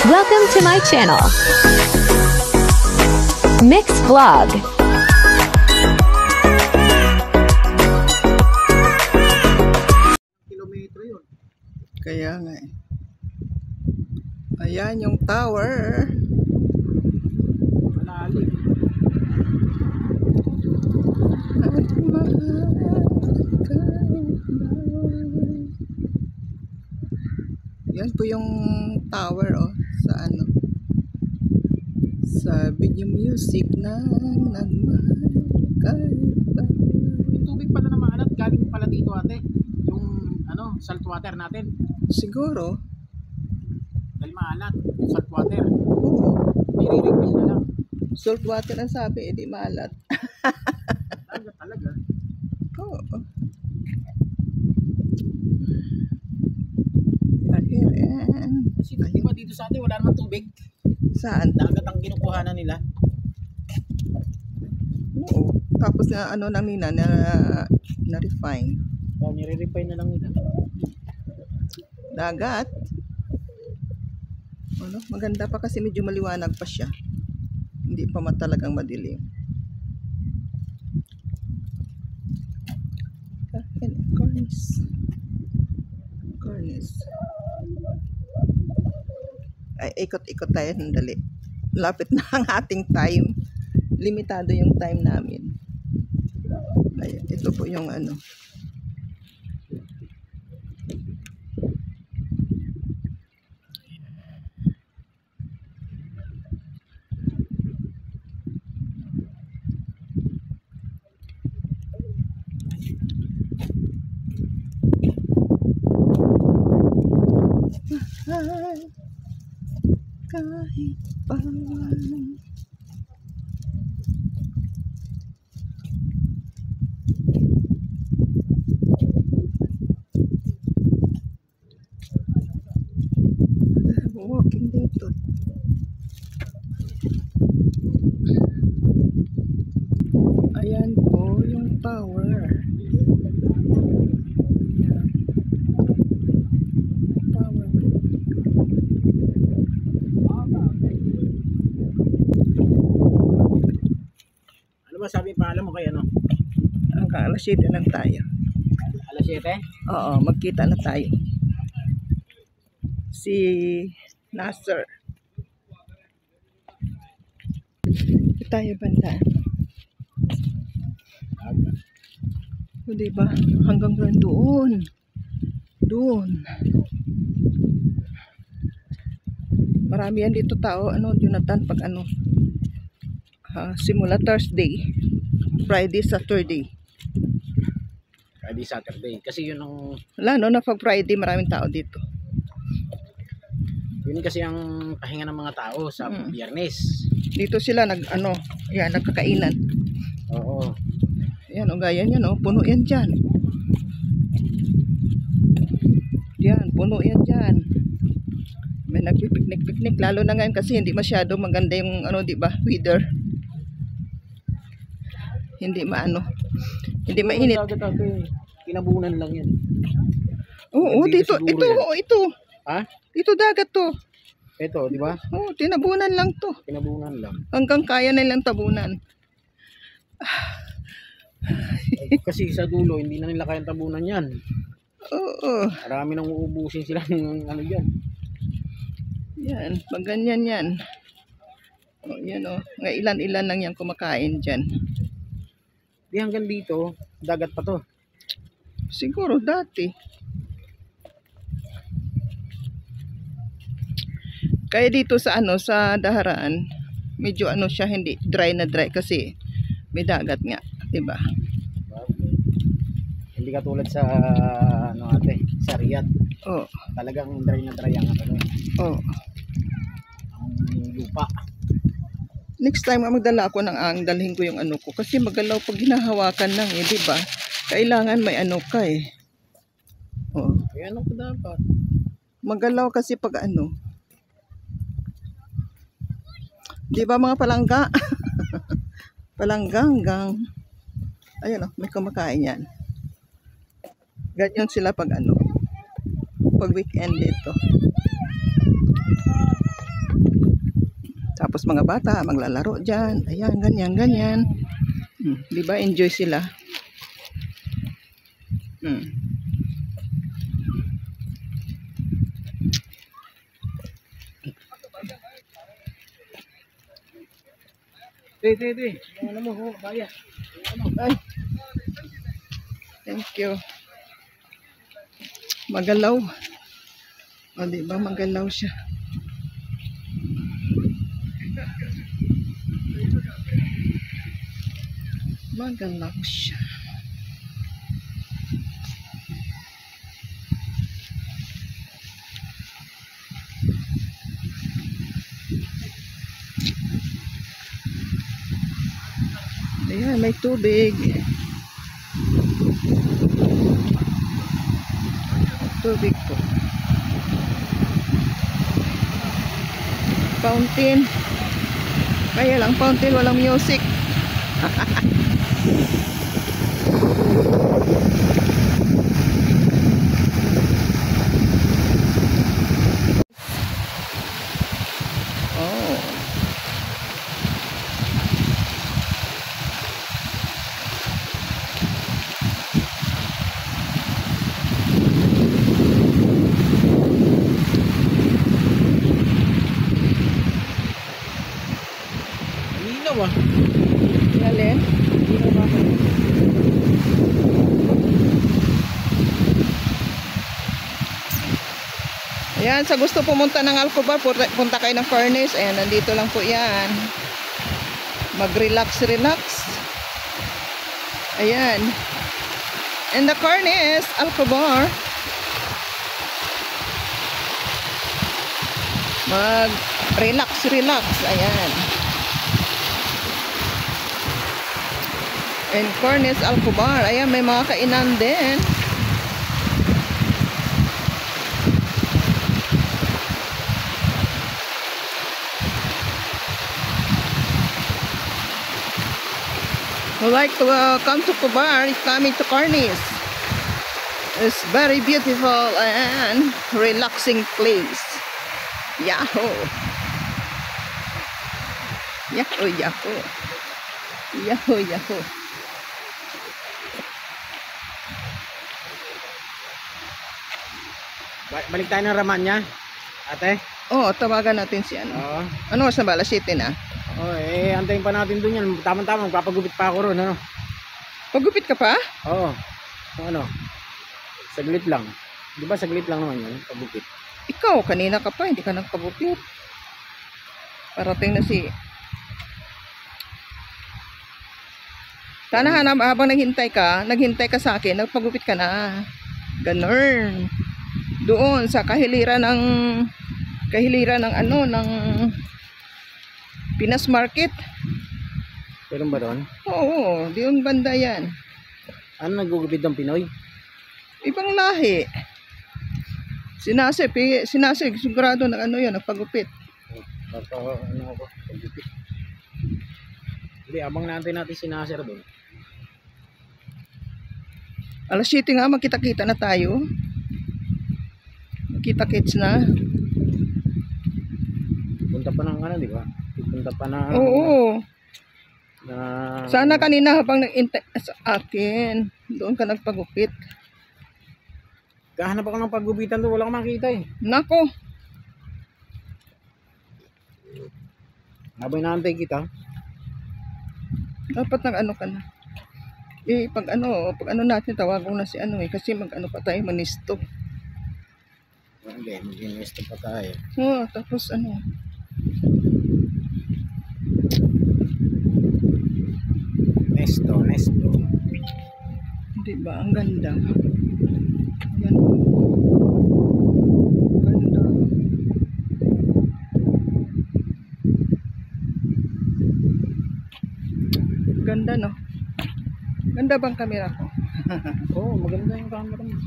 Welcome to my channel, Mix Vlog. Kilometro yun. Kaya nga eh. Ayan yung tower. Malalim. Yan po yung tower sa ano, sa video music ng nagmahal kahit ba. Yung tubig pala na maalat galing pala dito ate. Yung ano, salt water natin. Siguro. Dahil maalat, yung salt water. Oo. May re-refill na lang. Salt water ang sabi, edi maalat. Talaga. Oo. Ayan. Kasi di ba dito sa atin wala namang tubig? Saan? Dagat ang kinukuhanan nila. Oo. Tapos na ano na nina na refine. O, nire-refine na lang nila. Dagat. Ano? Maganda pa kasi medyo maliwanag pa siya. Hindi pa talagang madilim. Cornice. Ay, ikot-ikot tayo sandali. Lapit na ang ating time. Limitado yung time namin. Ayan, ito po yung ano. Kahit pawan. Walking dito. Ayan po yung tower. Ano ba sabi pa alam mo kay ano? Hanggang alas 7 lang tayo. Alas 7? Oo, magkita na tayo. Si Nasser. Tayo banda. O diba? Hanggang doon. Doon. Marami yan dito tao. Ano, Jonathan, pag ano. Simula Thursday. Friday, Saturday. Friday, Saturday. Kasi yun ang... Wala no, na pag Friday maraming tao dito. Yun kasi ang pahinga ng mga tao sa Biyernes. Dito sila yan, nagkakainan. Oo. Yan, ganyan yan, puno yan dyan. Yan, puno yan dyan. May nagpipiknik-piknik, lalo na ngayon kasi hindi masyado maganda yung, di ba, weather. Hindi hindi mainit. Kinabunan lang yan. Oo, dito, ito. Ha? Ito dagat to. Ito, di ba? Oo, tinabunan lang to. Kinabunan lang. Hanggang kaya nilang tabunan. Kasi sa dulo, hindi na nila kayang tabunan yan. Oo. Marami nang uubusin sila ng ano dyan. Yan, pag ganyan yan. Yan nga ilan-ilan lang yan kumakain dyan. Di hanggang dito, dagat pa to. Siguro dati. Kaya dito sa sa daharaan, medyo siya hindi dry na dry kasi may dagat nga, 'di ba? Hindi katulad sa ate, sa Riyadh. Oh. Talagang dry na dry ang Oh. Ang lupa. Next time magdala ako ng dalhin ko yung ko kasi magalaw pag hinahawakan lang 'di ba? Kailangan may ka eh. Oh. Ay ko dapat. Magalaw kasi pag Di ba mga palangga? Palanggang. Ayun may kumakain yan. Ganyan sila pag pag weekend dito. Tapos mga bata, maglalaro dyan. Ayan, ganyan, ganyan. Di ba? Enjoy sila. Te. Ano mo, kaya. Ay. Thank you. Magalaw. O, di ba? Magalaw siya. Magalaw siya. Ayan, may tubig. Tubig po. Fountain. Kaya lang fountain, walang music. Oh. Linaw ah. Alin? Linaw ba? Ayan, sa gusto pumunta ng Alcobar, punta kayo ng Furnace. Ayan, nandito lang po yan. Mag-relax. Ayan. And the Furnace, Alcobar. Mag-relax. Ayan. And Furnace, Alcobar. Ayan, may mga kainan din. Who like to come to Cobar, is coming to Cornice. It's very beautiful and relaxing place. Yahoo! Yahoo! Balik tayo ng Ramanya, ate. Oh, tawagan natin si ano. Oo. Ano oras na ba? Alas 7 na. Oh, antayin pa natin dun yan. Tama-tama, magpapagupit pa ako ron, ano? Pagupit ka pa? Oo. Ano? Saglit lang. Di ba saglit lang naman yun, pagupit? Ikaw, kanina ka pa, hindi ka nagpagupit. Parating na si... Sana habang naghintay ka sa akin, nagpagupit ka na. Ganun. Doon sa kahiliran ng Pinas Market. Meron ba doon? Oo, di yung banda yan. Ano nagugupit ng Pinoy? Ibang lahi. Sinasip, sigurado na yan, nagpagupit. Ano ako, pagupit. Hindi, abang natin si Nasir doon. Alas 7 nga, magkita-kita na tayo. Kita-kits na. Punta pa ng di ba? Punta pa na... Oo. Na... Sana kanina habang nag-intay sa akin, doon ka nagpagupit. Kahanap ako ng paggupitan doon, wala akong makita eh. Nako. Habang naantay kita. Dapat nag-ano ka na. Pag ano natin, tawagan na si kasi mag-ano pa tayo, manisto. Hindi, mag-invest pa tayo. Oo, tapos Nesto. Di ba? Ang ganda. Yan. Ganda. Ganda, no? Ganda bang camera ko? Oo, maganda yung camera mo.